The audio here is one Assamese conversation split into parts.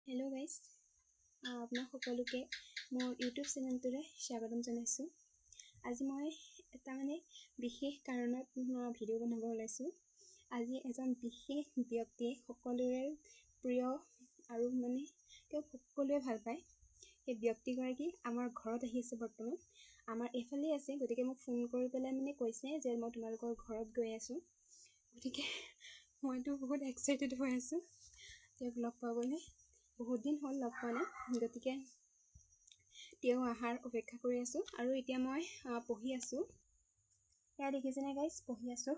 হেল্ল' গাইজ, আপোনাক সকলোকে মোৰ ইউটিউব চেনেলটোলৈ স্বাগতম জনাইছোঁ। আজি মই এটা বিশেষ কাৰণত ভিডিঅ' বনাব ওলাইছোঁ। আজি এজন বিশেষ ব্যক্তিয়ে সকলোৰে প্ৰিয় আৰু তেওঁক সকলোৱে ভাল পায়। সেই ব্যক্তিগৰাকী আমাৰ ঘৰত আহিছে। বৰ্তমান আমাৰ এইফালেই আছে, গতিকে মোক ফোন কৰি পেলাই কৈছে যে মই তোমালোকৰ ঘৰত গৈ আছোঁ। গতিকে মইতো বহুত এক্সাইটেড হৈ আছোঁ তেওঁক লগ পাবলৈ। বহুত দিন হ'ল লগ পোৱা নাই, গতিকে তেওঁ অহাৰ অপেক্ষা কৰি আছোঁ। আৰু এতিয়া মই পঢ়ি আছোঁ। এয়া দেখিছেনে গাইজ, পঢ়ি আছোঁ।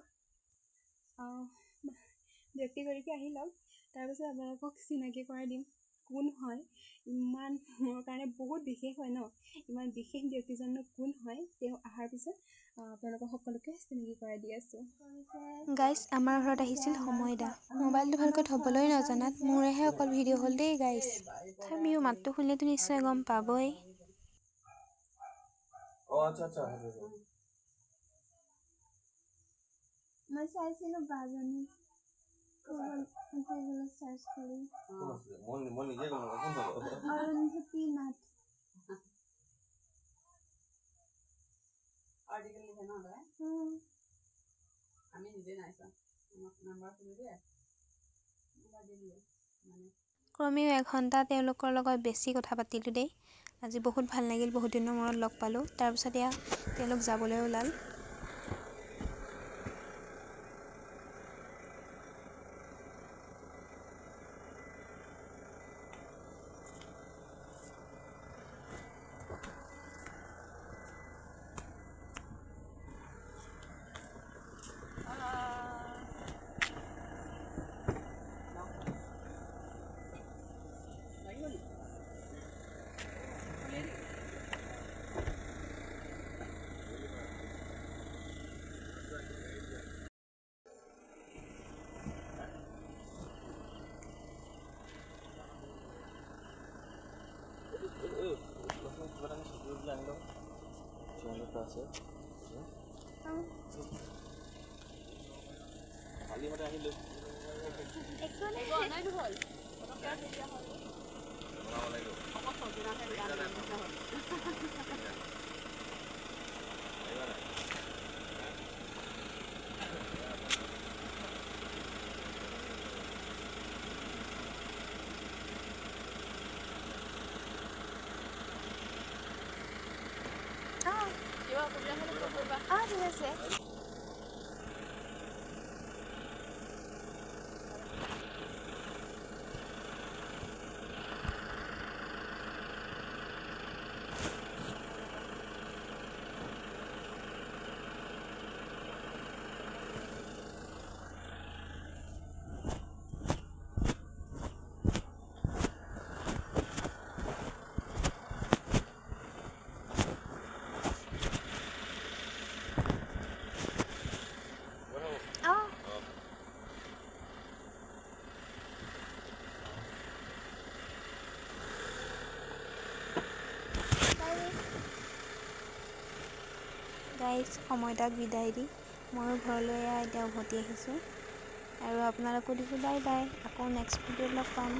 ব্যক্তিগৰাকী আহি লওক, তাৰপিছত আপোনালোকক চিনাকি কৰাই দিম কোন হয়। ইমান মোৰ কাৰণে বহুত বিশেষ হয় ন, ইমান বিশেষ ব্যক্তিজননো কোন হয়। তেওঁ অহাৰ পিছত আপোনালোকক সকলোকে চিনাকি কৰাই দি আছোঁ। গাইজ, আমাৰ ঘৰত আহিছিল সময় দা। মোবাইলটো ভালকৈ থ'বলৈ নজনাত মোৰেহে অকল ভিডিঅ' হ'ল দেই গাইজ। তথাপিও মাতটো শুনিলেতো নিশ্চয় গম পাবই। মই চাইছিলোঁ বাজনী চাৰ্চ কৰি অৰুন্ধতী নাথ। আমি নিজে নাইছা নাম্বাৰ খুলি দিয়ে ক্ৰমেও এঘণ্টা তেওঁলোকৰ লগত বেছি কথা পাতিলোঁ দেই। আজি বহুত ভাল লাগিল, বহুত দিনৰ মূৰত লগ পালোঁ। তাৰপিছত এয়া তেওঁলোক যাবলৈ ওলাল। ঠিক আছে। গাইজ, সময় তাক বিদায় দি ময়ো ঘৰলৈ এতিয়া উভতি আহিছোঁ। আৰু আপোনালোকো দিছোঁ বাই বাই। আকৌ নেক্সট ভিডিঅ'ত লগ পাম।